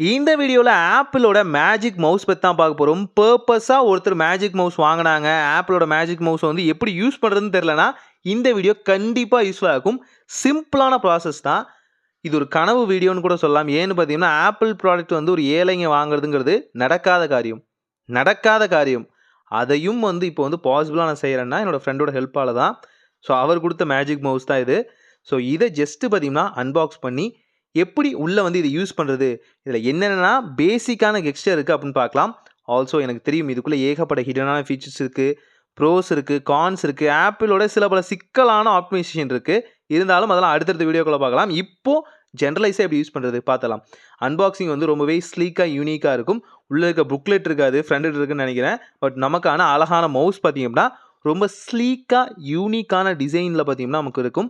இந்த வீடியோவில் ஆப்பிளோட magic mouse பற்றி தான் பார்க்க போகிறோம். பர்பஸாக ஒருத்தர் மேஜிக் மவுஸ் வாங்கினாங்க, ஆப்பிளோட மேஜிக் மவுஸ் வந்து எப்படி யூஸ் பண்ணுறதுன்னு தெரிலனா இந்த வீடியோ கண்டிப்பாக யூஸ்ஃபுல்லாக இருக்கும். சிம்பிளான ப்ராசஸ் தான். இது ஒரு கனவு வீடியோன்னு கூட சொல்லலாம். ஏன்னு பார்த்தீங்கன்னா ஆப்பிள் ப்ராடக்ட் வந்து ஒரு ஏழைங்க வாங்குறதுங்கிறது நடக்காத காரியம். அதையும் வந்து இப்போ வந்து பாசிபிளாக நான் செய்கிறேன்னா என்னோடய ஃப்ரெண்டோட ஹெல்ப்பால் தான். ஸோ அவர் கொடுத்த மேஜிக் மவுஸ் தான் இது. ஸோ இதை ஜஸ்ட்டு பார்த்தீங்கன்னா அன்பாக்ஸ் பண்ணி எப்படி உள்ளே வந்து இதை யூஸ் பண்ணுறது, இதில் என்னென்னா பேசிக்கான கெஸ்டர் இருக்குது அப்படின்னு பார்க்கலாம். ஆல்சோ எனக்கு தெரியும் இதுக்குள்ளே ஏகப்பட்ட ஹிடனான ஃபீச்சர்ஸ் இருக்குது, ப்ரோஸ் இருக்குது, கான்ஸ் இருக்குது, ஆப்பிளோட சில பல சிக்கலான ஆப்டிமைசேஷன் இருக்குது. இருந்தாலும் அதெல்லாம் அடுத்தடுத்த வீடியோக்குள்ளே பார்க்கலாம். இப்போது ஜென்ரலைஸாக எப்படி யூஸ் பண்ணுறது பார்த்தலாம். அன்பாக்சிங் வந்து ரொம்பவே ஸ்லீக்காக யூனிக்காக இருக்கும். உள்ளே இருக்க புக்லெட் இருக்காது, ஃப்ரெண்ட் இருக்குன்னு நினைக்கிறேன். பட் நமக்கான அழகான மவுஸ் பார்த்திங்க அப்படின்னா ரொம்ப ஸ்லீக்காக யூனிக்கான டிசைனில் பார்த்திங்கன்னா நமக்கு இருக்கும்.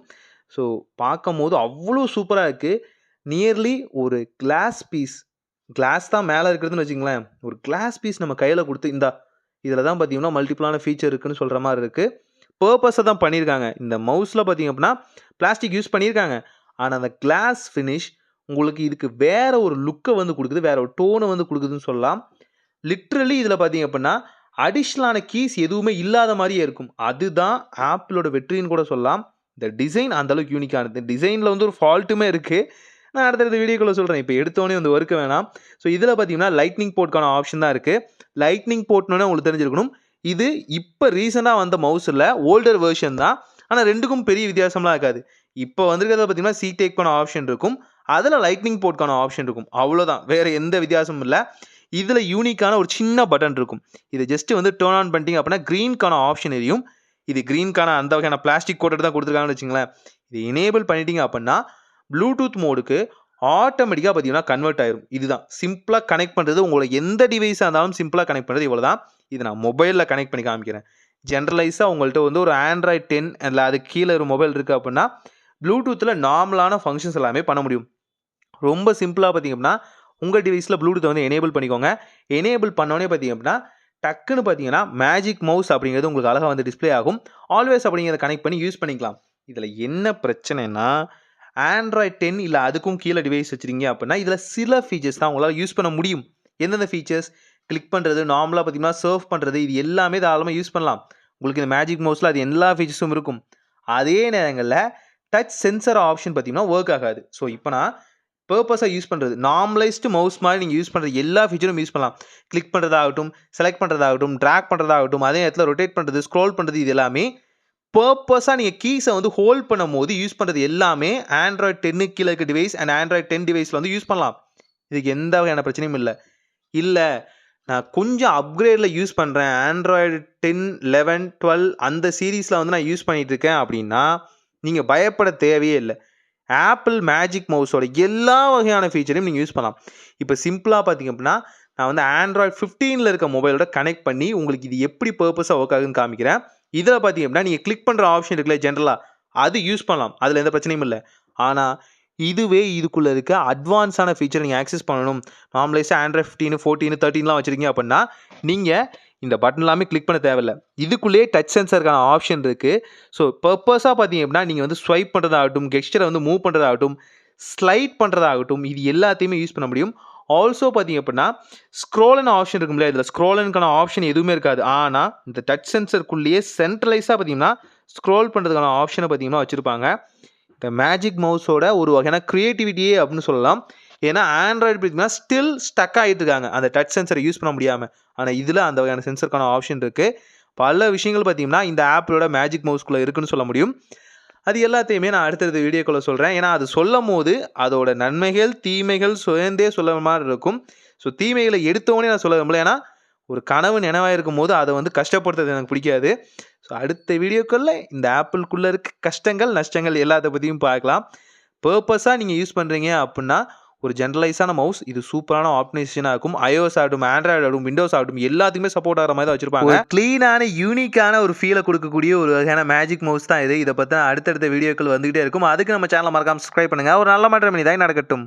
ஸோ பார்க்கும் போது அவ்வளோ சூப்பராக இருக்குது. நியர்லி ஒரு கிளாஸ் தான் மேலே இருக்கிறதுன்னு வச்சுங்களேன். ஒரு கிளாஸ் பீஸ் நம்ம கையில் கொடுத்து இதில் தான் பார்த்தீங்கன்னா மல்டிபிளான ஃபீச்சர் இருக்குன்னு சொல்கிற மாதிரி இருக்குது. பர்பஸாக தான் பண்ணியிருக்காங்க. இந்த மவுஸில் பார்த்தீங்க அப்படின்னா பிளாஸ்டிக் யூஸ் பண்ணியிருக்காங்க. ஆனால் அந்த கிளாஸ் ஃபினிஷ் உங்களுக்கு இதுக்கு வேறு ஒரு லுக்கை வந்து கொடுக்குது, வேறு ஒரு டோனை வந்து கொடுக்குதுன்னு சொல்லலாம். லிட்ரலி இதில் பார்த்தீங்க அப்படின்னா அடிஷ்னலான கீஸ் எதுவுமே இல்லாத மாதிரியே இருக்கும். அதுதான் ஆப்பிளோட வெற்றின்னு கூட சொல்லலாம். இந்த டிசைன் அந்தளவுக்கு யூனிக்கானது. டிசைனில் வந்து ஒரு ஃபால்ட்டுமே இருக்குது. நான் அடுத்தடுத்த வீடியோக்குள்ளே சொல்கிறேன். இப்போ எடுத்தோடனே வந்து ஒர்க்க வேணாம். ஸோ இதில் பார்த்தீங்கன்னா லைட்னிங் போர்ட்கான ஆப்ஷன் தான் இருக்குது. லைட்னிங் போர்ட்னோடனே உங்களுக்கு தெரிஞ்சிருக்கணும். இது இப்போ ரீசெண்டாக வந்த மவுஸில் ஓல்டர் வெர்ஷன் தான். ஆனால் ரெண்டுக்கும் பெரிய வித்தியாசம்லாம் இருக்காது. இப்போ வந்திருக்கிறத பார்த்தீங்கன்னா சி டேக்கான ஆப்ஷன் இருக்கும், அதில் லைட்னிங் போர்ட்கான ஆப்ஷன் இருக்கும். அவ்வளோதான், வேறு எந்த வித்தியாசமும் இல்லை. இதில் யூனிக்கான ஒரு சின்ன பட்டன் இருக்கும். இதை ஜஸ்ட்டு வந்து டர்ன் ஆன் பண்ணிட்டீங்க அப்படின்னா க்ரீன்கான ஆப்ஷன் எரியும். இது க்ரீன்கான அந்த வகையான பிளாஸ்டிக் கோட்டட் தான் கொடுத்துருக்காங்கன்னு வச்சுங்களேன். இது எனேபிள் பண்ணிட்டீங்க அப்படின்னா ப்ளூடூத் மோடுக்கு ஆட்டோமேட்டிக்காக பார்த்தீங்கன்னா கன்வெர்ட் ஆயிரும். இதுதான் சிம்பிளாக கனெக்ட் பண்ணுறது. உங்களோட எந்த டிவைஸாக இருந்தாலும் சிம்பிளாக கனெக்ட் பண்ணுறது இவ்வளோ தான். இதை நான் மொபைலில் கனெக்ட் பண்ணி காமிக்கிறேன். ஜென்ரலைஸாக உங்கள்கிட்ட வந்து ஒரு ஆண்ட்ராய்ட் 10 இல்லை அது கீழே ஒரு மொபைல் இருக்குது அப்படின்னா ப்ளூடூத்தில் நார்மலான ஃபங்க்ஷன்ஸ் எல்லாமே பண்ண முடியும். ரொம்ப சிம்பிளாக பார்த்திங்க அப்படின்னா உங்கள் டிவைஸில் ப்ளூடூத்தை வந்து எனேபிள் பண்ணிக்கோங்க. எனேபிள் பண்ணோடனே பார்த்திங்க அப்படின்னா டக்குன்னு பார்த்தீங்கன்னா மேஜிக் மவுஸ் அப்படிங்கிறது உங்களுக்கு அழகாக வந்து டிஸ்பிளே ஆகும். ஆல்வேஸ் அப்படிங்கிறத கனெக்ட் பண்ணி யூஸ் பண்ணிக்கலாம். இதில் என்ன பிரச்சனைனா ஆண்ட்ராய்ட் 10 இல்லை அதுக்கும் கீழே டிவைஸ் வச்சுருங்க அப்படின்னா இதில் சில ஃபீச்சர்ஸ் தான் உங்களால் யூஸ் பண்ண முடியும். எந்தெந்த ஃபீச்சர்ஸ்? கிளிக் பண்ணுறது, நார்மலாக பார்த்தீங்கன்னா சர்வ் பண்ணுறது, இது எல்லாமே தாராளமாக யூஸ் பண்ணலாம். உங்களுக்கு இந்த மேஜிக் மவுஸில் அது எல்லா ஃபீச்சர்ஸும் இருக்கும். அதே நேரங்களில் டச் சென்சர் ஆப்ஷன் பார்த்தீங்கன்னா ஒர்க் ஆகாது. ஸோ இப்போ நான் பர்பஸாக யூஸ் பண்ணுறது நார்மலைஸ்டு மவுஸ் மாதிரி நீங்கள் யூஸ் பண்ணுறது எல்லா ஃபீச்சரும் யூஸ் பண்ணலாம். கிளிக் பண்ணுறதாகட்டும், செலக்ட் பண்ணுறதாகட்டும், ட்ராக் பண்ணுறதாகட்டும், அதே நேரத்தில் ரொட்டேட் பண்ணுறது, ஸ்க்ரோல் பண்ணுறது, இது எல்லாமே பர்பஸாக நீங்கள் கீஸை வந்து ஹோல்ட் பண்ணும் போது யூஸ் பண்ணுறது எல்லாமே ஆண்ட்ராய்ட் 10 கீழே இருக்க டிவைஸ் அண்ட் ஆண்ட்ராய்ட் 10 டிவைஸில் வந்து யூஸ் பண்ணலாம். இதுக்கு எந்த வகையான பிரச்சனையும் இல்லை நான் கொஞ்சம் அப்கிரேடில் யூஸ் பண்ணுறேன், ஆண்ட்ராய்டு 10, 11, 12 அந்த சீரீஸில் வந்து நான் யூஸ் பண்ணிகிட்டு இருக்கேன் அப்படின்னா நீங்கள் பயப்பட தேவையே இல்லை. ஆப்பிள் மேஜிக் மவுஸோட எல்லா வகையான ஃபீச்சரையும் நீங்கள் யூஸ் பண்ணலாம். இப்போ சிம்பிளாக பார்த்தீங்க அப்படின்னா நான் வந்து ஆண்ட்ராய்ட் 15 இருக்க மொபைலோட கனெக்ட் பண்ணி உங்களுக்கு இது எப்படி பர்பஸாக ஒர்க் ஆகுதுன்னு காமிக்கிறேன். இதில் பார்த்தீங்க அப்படின்னா நீங்கள் கிளிக் பண்ணுற ஆப்ஷன் இருக்குல்ல ஜென்ரலாக, அது யூஸ் பண்ணலாம். அதில் எந்த பிரச்சனையும் இல்லை. ஆனால் இதுவே இதுக்குள்ளே இருக்க அட்வான்ஸான ஃபீச்சர் நீங்கள் ஆக்சஸ் பண்ணணும், நார்மலைஸாக ஆண்ட்ராய்ட் 15, 14, 13 வச்சுருக்கீங்க அப்படின்னா நீங்கள் இந்த பட்டன் எல்லாமே கிளிக் பண்ண தேவையில்லை. இதுக்குள்ளேயே டச் சென்சருக்கான ஆப்ஷன் இருக்குது. ஸோ பர்பஸாக பார்த்தீங்க அப்படின்னா நீங்கள் வந்து ஸ்வைப் பண்ணுறதாகட்டும், கெஸ்டரை வந்து மூவ் பண்ணுறதாகட்டும், ஸ்லைட் பண்ணுறதாகட்டும், இது எல்லாத்தையுமே யூஸ் பண்ண முடியும். ஆல்சோ பார்த்தீங்க அப்படின்னா ஸ்க்ரோலன் ஆப்ஷன் இருக்கும் இல்லையா, இதில் ஸ்க்ரோலனுக்கான ஆப்ஷன் எதுவுமே இருக்காது. ஆனால் இந்த டச் சென்சருக்குள்ளேயே சென்ட்ரலைஸாக பார்த்தீங்கன்னா ஸ்க்ரோல் பண்ணுறதுக்கான ஆப்ஷனை பார்த்தீங்கன்னா வச்சுருப்பாங்க. இந்த மேஜிக் மவுஸோட ஒரு வகையான க்ரியேட்டிவிட்டியே அப்படின்னு சொல்லலாம். ஏன்னா ஆண்ட்ராய்டு பார்த்தீங்கன்னா ஸ்டில் ஸ்டக் ஆகிட்டு இருக்காங்க அந்த டச் சென்சரை யூஸ் பண்ண முடியாமல். ஆனால் இதில் அந்த வகையான சென்சருக்கான ஆப்ஷன் இருக்குது. பல விஷயங்கள் பார்த்தீங்கன்னா இந்த ஆப்பிளோட மேஜிக் மவுஸ்குள்ளே இருக்குன்னு சொல்ல முடியும். அது எல்லாத்தையுமே நான் அடுத்தடுத்த வீடியோக்குள்ளே சொல்கிறேன். ஏன்னா அது சொல்லும் போது அதோட நன்மைகள் தீமைகள் சுயந்தே சொல்ல மாதிரி இருக்கும். ஸோ தீமைகளை எடுத்தோடனே நான் சொல்ல விரும்பல. ஏன்னா ஒரு கனவு நினைவாக இருக்கும் போது அதை வந்து கஷ்டப்படுத்துறது எனக்கு பிடிக்காது. ஸோ அடுத்த வீடியோக்குள்ளே இந்த ஆப்பிள்குள்ளே இருக்க கஷ்டங்கள் நஷ்டங்கள் எல்லாத்த பற்றியும் பார்க்கலாம். பர்பஸாக நீங்கள் யூஸ் பண்ணுறீங்க அப்படின்னா ஒரு ஜென்ரலைஸான மவுஸ், இது சூப்பரான ஆப்டிமைசேஷனாக இருக்கும். iOS ஆகட்டும், ஆண்ட்ராய்டு ஆகட்டும், விண்டோஸ் ஆகட்டும் எல்லாத்துக்குமே சப்போர்ட் ஆகிற மாதிரி தான் வச்சிருப்பாங்க. க்ளீனான யூனிக்கான ஒரு ஃபீலை கொடுக்கக்கூடிய ஒரு வகையான மேஜிக் மவுஸ் தான் இது. இதை பற்றி அடுத்தடுத்த வீடியோக்கள் வந்துகிட்டே இருக்கும். அதுக்கு நம்ம சேனலை மறக்காம சப்ஸ்கிரைப் பண்ணுங்கள். ஒரு நல்ல மாற்றம் இனி தான் நடக்கட்டும்.